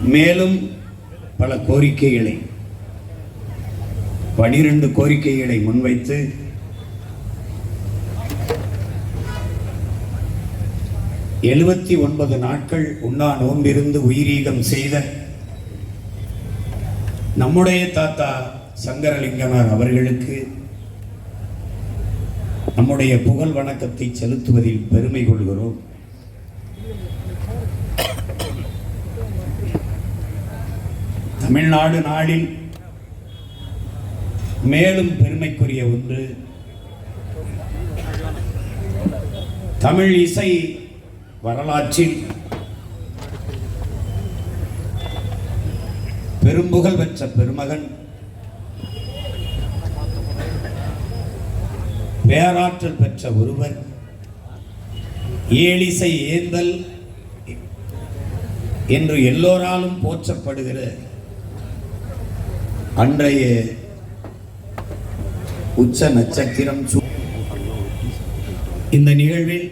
மேலும் பல கோரிக்கைகளை 12 கோரிக்கைகளை முன்வைத்து எழுபத்தி 9 நாட்கள் உண்ணா நோன்பிருந்து உயிரீகம் செய்த நம்முடைய தாத்தா சங்கரலிங்கனார் அவர்களுக்கு நம்முடைய புகழ் வணக்கத்தை செலுத்துவதில் பெருமை கொள்கிறோம். தமிழ்நாடு நாளில் மேலும் பெருமைக்குரிய ஒன்று, தமிழ் இசை வரலாற்றில் பெரும்புகழ் பெற்ற பெருமகன், பேராற்றல் பெற்ற ஒருவர், ஏழிசை ஏந்தல் என்று எல்லோராலும் போற்றப்படுகிற அன்றைய உச்ச நட்சத்திரம் இந்த நிகழ்வில்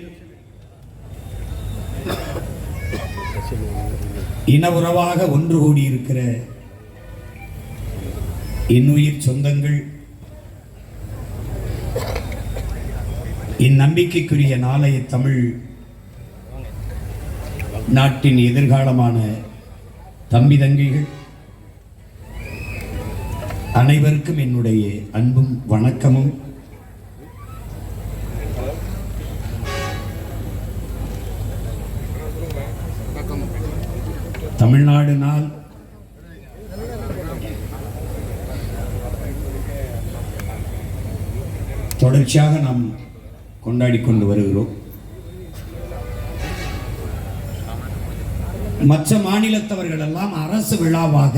இன உறவாக ஒன்று கூடியிருக்கிற இன்னுயிர் சொந்தங்கள், இந்நம்பிக்கைக்குரிய நாளைய தமிழ் நாட்டின் எதிர்காலமான தம்பி தங்கைகள் அனைவருக்கும் என்னுடைய அன்பும் வணக்கமும். தமிழ்நாடு நாள் தொடர்ச்சியாக நாம் கொண்டாடி கொண்டு வருகிறோம். மற்ற மாநிலத்தவர்கள் எல்லாம் அரசு விழாவாக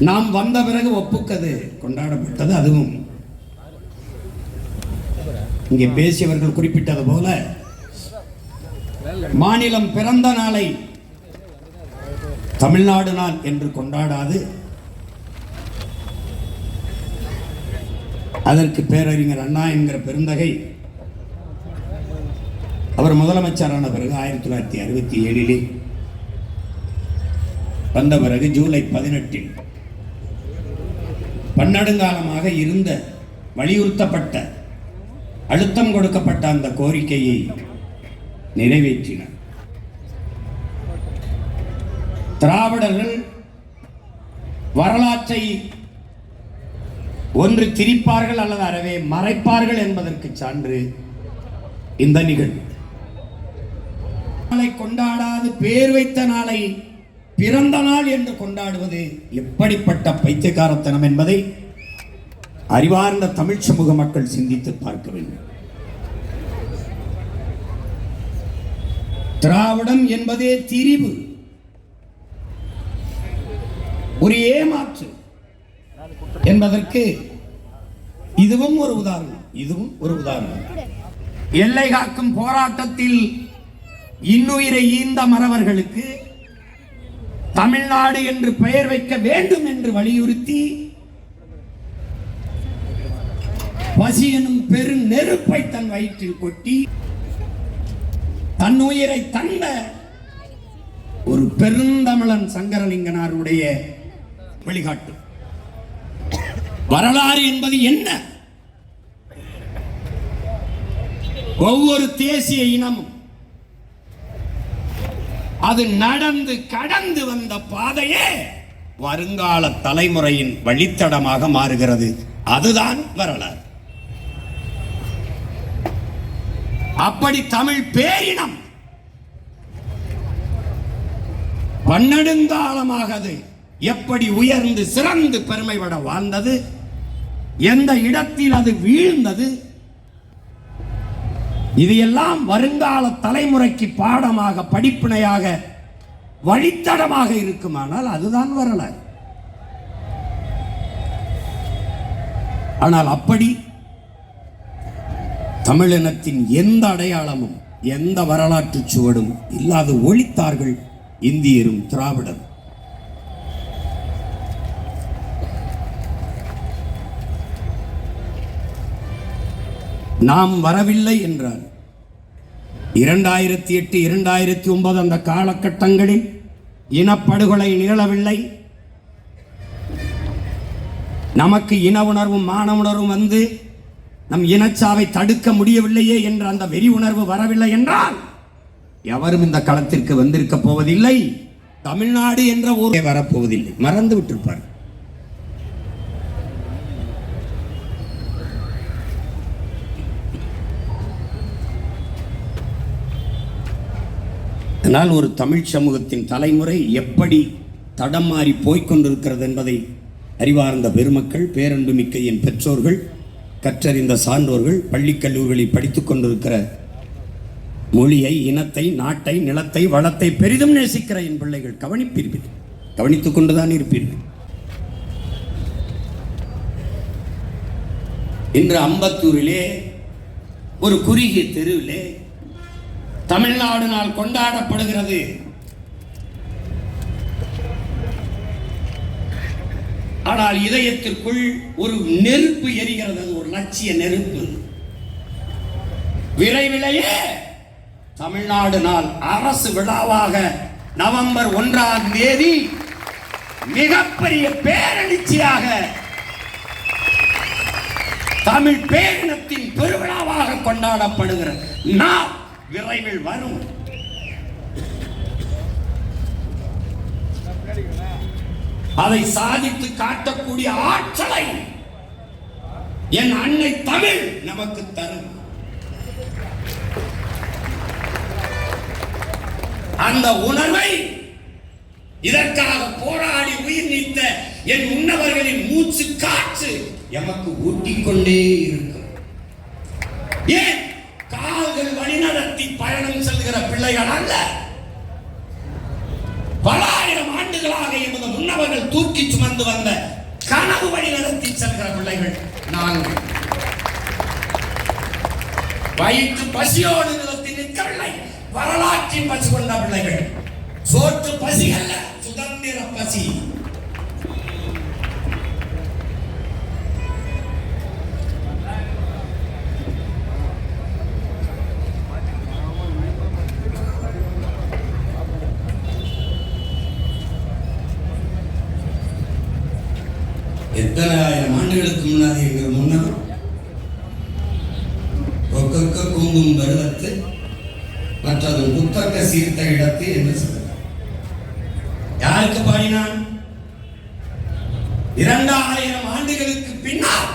நாம் வந்த பிறகு ஒப்புக்கது கொண்டாடப்பட்டது. அதுவும் இங்கே பேசியவர்கள் குறிப்பிட்டது போல மாநிலம் பிறந்த நாளை தமிழ்நாடு நாள் என்று கொண்டாடாது, அதற்கு பேரறிஞர் அண்ணா என்கிற பெருந்தகை அவர் முதலமைச்சரான பிறகு 1967 வந்த பிறகு ஜூலை 18 பன்னெடுங்காலமாக இருந்த வலியுறுத்தப்பட்ட அழுத்தம் கொடுக்கப்பட்ட அந்த கோரிக்கையை நிறைவேற்றினார். திராவிடர்கள் வரலாற்றை ஒன்று திரிப்பார்கள் அல்லது அறவே மறைப்பார்கள் என்பதற்கு சான்று இந்த நிகழ்வு. நாளை கொண்டாடாது பேர் வைத்த நாளை பிறந்த நாள் என்று கொண்டாடுவது எப்படிப்பட்ட பைத்தியக்காரத்தனம் என்பதை அறிவார்ந்த தமிழ் சமூக மக்கள் சிந்தித்து பார்க்க வேண்டும். திராவிடம் என்பதே திரிவு, ஒரு ஏமாற்று என்பதற்கு இதுவும் ஒரு உதாரணம். எல்லை காக்கும் போராட்டத்தில் இன்னுயிரை ஈந்த மறவர்களுக்கு தமிழ்நாடு என்று பெயர் வைக்க வேண்டும் என்று வலியுறுத்தி பசி எனும் பெரு நெருப்பை தன் வயிற்றில் கொட்டி தன்னுயிரை தந்த ஒரு பெருந்தமிழன் சங்கரலிங்கனாருடைய வழிகாட்டு. வரலாறு என்பது என்ன? ஒவ்வொரு தேசிய இனமும் அது நடந்து கடந்து வந்த பாதையே வருங்கால தலைமுறையின் வழித்தடமாக மாறுகிறது. அதுதான் வரலாறு. அப்படி தமிழ் பேரினம் பன்னெடுங்காலமாக அது எப்படி உயர்ந்து சிறந்து பெருமைப்பட வாழ்ந்தது, எந்த இடத்தில் அது வீழ்ந்தது, இது எல்லாம் வருங்கால தலைமுறைக்கு பாடமாக, படிப்பினையாக, வழித்தடமாக இருக்குமானால் அதுதான் வரலாறு. ஆனால் அப்படி தமிழினத்தின் எந்த அடையாளமும் எந்த வரலாற்று சுவடும் இல்லாது ஒழித்தார்கள் இந்தியரும் திராவிடர். நாம் வரவில்லை என்றால் 2008 2009 அந்த காலகட்டங்களில் இனப்படுகொலை நிகழவில்லை. நமக்கு இன உணர்வும் மான உணர்வும் வந்து நம் இனச்சாவை தடுக்க முடியவில்லையே என்ற அந்த வெறி உணர்வு வரவில்லை என்றால் எவரும் இந்த களத்திற்கு வந்திருக்க போவதில்லை. தமிழ்நாடு என்ற ஊரே வரப்போவதில்லை, மறந்து விட்டிருப்பார். ஆனால் ஒரு தமிழ் சமூகத்தின் தலைமுறை எப்படி தடம் மாறி போய்கொண்டிருக்கிறது என்பதை அறிவார்ந்த பெருமக்கள், பேரன்புமிக்க என் பெற்றோர்கள், கற்றறிந்த சான்றோர்கள், பள்ளிக்கல்லூரிகளில் படித்துக் கொண்டிருக்கிற மொழியை, இனத்தை, நாட்டை, நிலத்தை, வளத்தை பெரிதும் நேசிக்கிற என் பிள்ளைகள் கவனிப்பீர்கள், கவனித்துக் கொண்டுதான் இருப்பீர்கள். இன்று அம்பத்தூரிலே ஒரு குறுகிய தெருவிலே தமிழ்நாடு நாள் கொண்டாடப்படுகிறது. ஆனால் இதயத்திற்குள் ஒரு நெருப்பு எரிகிறது, ஒரு லட்சிய நெருப்பு. விரைவிலேயே தமிழ்நாடு நாள் அரசு விழாவாக நவம்பர் 1ஆம் தேதி மிகப்பெரிய பேரெழுச்சியாக தமிழ் பேரினத்தின் பெருவிழாவாக கொண்டாடப்படுகிறது. நாம் விரைவில் வரும். அதை சாதித்து காட்டக்கூடிய ஆற்றலை என் அன்னை தமிழ் நமக்கு தரும். அந்த உணர்வை இதற்காக போராடி உயிர் நீத்த என் முன்னவர்களின் மூச்சு காற்று எமக்கு ஊட்டிக்கொண்டே இருக்கும். ஏன் கால்கள் வழிநடத்தி பயணம் செல்கிற பிள்ளைகள் அல்ல, பல ஆயிரம் ஆண்டுகளாக எமது முன்னவர்கள் தூக்கி சுமந்து வந்த கனவு வழி நடத்தி செல்கிற பிள்ளைகள் நாங்கள். வயிற்று பசியோடு நிலத்தில் நிற்கவில்லை, வரலாற்றின் பசி கொண்ட பிள்ளைகள். சோற்று பசி அல்ல, சுதந்திர பசி. எத்தனை ஆயிரம் ஆண்டுகளுக்கு முன்னாடி எங்கள் முன்னர் கொக்கொக்க கூங்கும் பருவத்து மற்றது புத்தக சீர்த்த இடத்து என்று சொல்றார். யாருக்கு பாடினான்? 2000 ஆண்டுகளுக்கு பின்னால்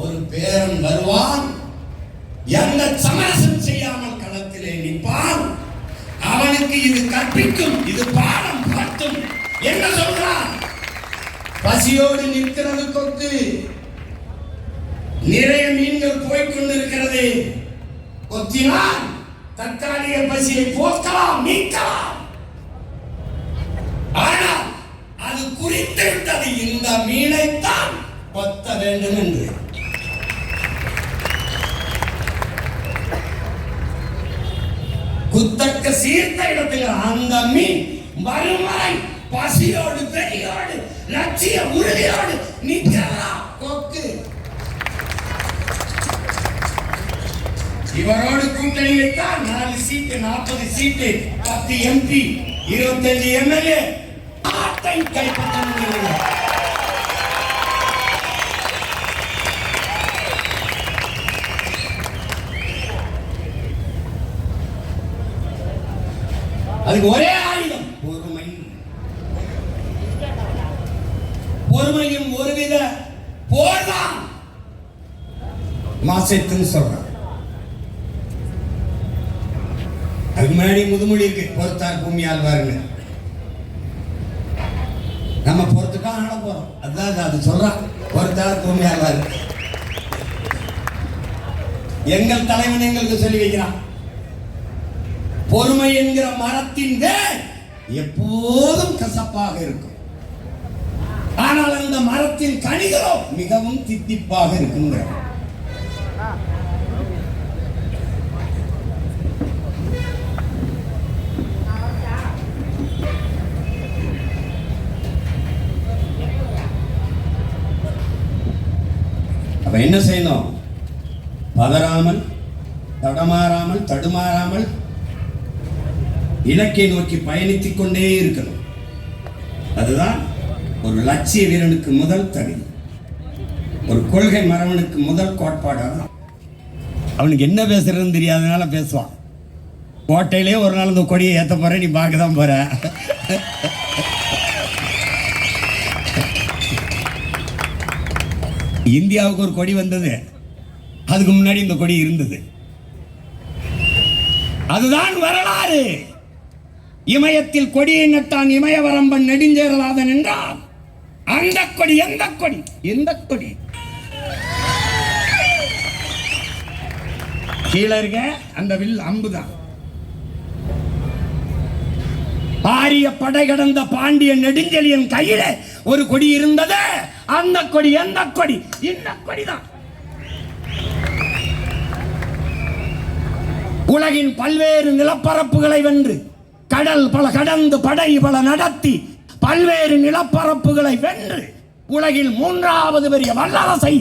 ஒரு பேரன் வருவான், எந்த சமரசம் செய்யாமல் களத்திலே நிற்பான், அவனுக்கு இது கற்பிக்கும், இது பாடம் பட்டும் என்ன சொல்றான்? பசியோடு நிற்கிறது கொக்கு, நிறைய மீன்கள் போய்கொண்டிருக்கிறது, கொத்தினால் தற்காலிக பசியை போக்கலாம், நீக்கலாம். ஆனால் அது குறித்து விட்டது, இந்த மீனைத்தான் கொத்த வேண்டும் என்று. குத்தக்க சீர்த்த இடத்தில் அந்த மீன் மறுமுறை பசியோடு பெரியோடு லட்சிய உறுதியோடு நிற்கலாம் கொக்கு. இவரோடு கூட்டணி வைத்தால் 4 சீட்டு 40 சீட்டு 10 MP 25 MLA நாட்டை கைப்பற்ற முடியும். அதுக்கு ஒரே ஆயுதம் பொறுமை. பொறுமையும் ஒருவித போர்தான். மாசத்துன்னு சொல்றான். அதுக்கு முன்னாடி முதுமொழி இருக்கு, பொறுத்தார் பூமி ஆழ்வாருங்க. நம்ம பொறுத்துட்டா ஆட போறோம், அதுதான் அது சொல்றான், பொறுத்தார் பூமி ஆழ்வாரு. எங்கள் தலைவன் எங்களுக்கு சொல்லி வைக்கிறான், பொறுமை என்கிற மரத்தின் வேர் எப்போதும் கசப்பாக இருக்கும், ஆனால் அந்த மரத்தின் கனிகளோ மிகவும் தித்திப்பாக இருக்குங்க. அப்ப என்ன செய்யணும்? பதறாமல், தடமாறாமல், தடுமாறாமல் இலக்கை நோக்கி பயணித்துக் கொண்டே இருக்கணும். அதுதான் ஒரு லட்சிய வீரனுக்கு முதல் தகுதி, ஒரு கொள்கை மரவனுக்கு முதல் கோட்பாடு. அவனுக்கு என்ன பேசுறதுன்னு தெரியாதனால பேசுவான். கோட்டையிலே ஒரு நாள் இந்த கொடியை ஏற்ற போற, நீ பார்க்க தான் போற. இந்தியாவுக்கு ஒரு கொடி வந்தது, அதுக்கு முன்னாடி இந்த கொடி இருந்தது. அதுதான் வரலாறு. இமயத்தில் கொடியை நட்டான் இமயவரம்பன் நெடுஞ்சேரலாதன் என்றான். அந்த கொடி எந்த கொடி? எந்த கொடி? கீழே இருக்க அந்த வில் அம்புதான். பாரிய படை கடந்த பாண்டிய நெடுஞ்செழியன் கையில ஒரு கொடி இருந்தது. அந்த கொடி எந்த கொடி? இந்த கொடிதான். உலகின் பல்வேறு நிலப்பரப்புகளை வென்று, கடல் பல கடந்து, படை பல நடத்தி, பல்வேறு நிலப்பரப்புகளை வென்று உலகில் 3வது பெரிய வல்லரசை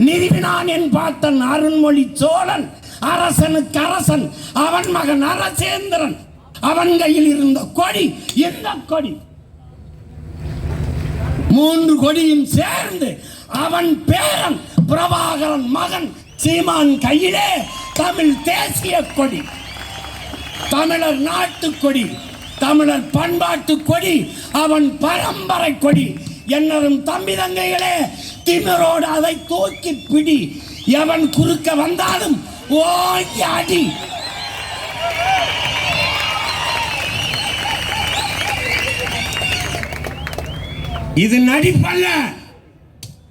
நிறுவினான் என் பாட்டன் அருண்மொழி சோழன். அரசனுக்கு அரசன், அவன் மகன் அரசேந்திரன். அவன் கையில் இருந்த கொடி எந்த கொடி? 3 கொடியும் சேர்ந்து அவன் பேரன் பிரபாகரன் மகன் சீமான் கையிலே தமிழ் தேசிய கொடி, தமிழர் நாட்டு கொடி, தமிழர் பண்பாட்டு கொடி, அவன் பரம்பரை கொடி. என்னரும் தம்பி தங்கைகளே, திமிரோடு அதை தூக்கி பிடி. எவன் குறுக்க வந்தாலும் ஓங்கி அடி. இது நடிப்பல்ல,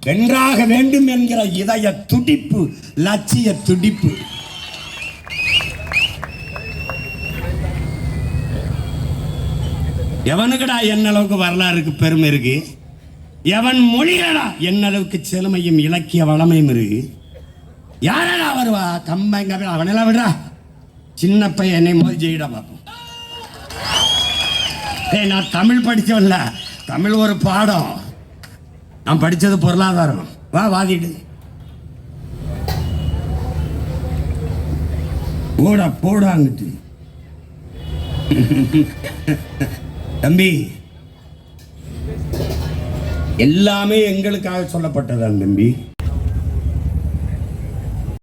வென்றாக வேண்டும் என்கிற இதய துடிப்பு, லட்சிய துடிப்பு. எவனுக்குடா என்ன அளவுக்கு வரலாறுக்கு பெருமை இருக்கு? எவன் மொழிகளா என்ன அளவுக்கு செழுமையும் இலக்கிய வளமையும் இருக்கு? யாரடா வருவா? கம்பங்க அவனெல்லாம் விடுறா. சின்ன பையன் என்னை மோதி ஜெயிடா பார்ப்போம். நான் தமிழ் படிச்சவன்ல, தமிழ் ஒரு பாடம். நான் படிச்சது பொருளாதாரம். வா வாதிடு. போடா போடாங்கிட்டு. தம்பி, எல்லாமே எங்களுக்காக சொல்லப்பட்டதான் தம்பி.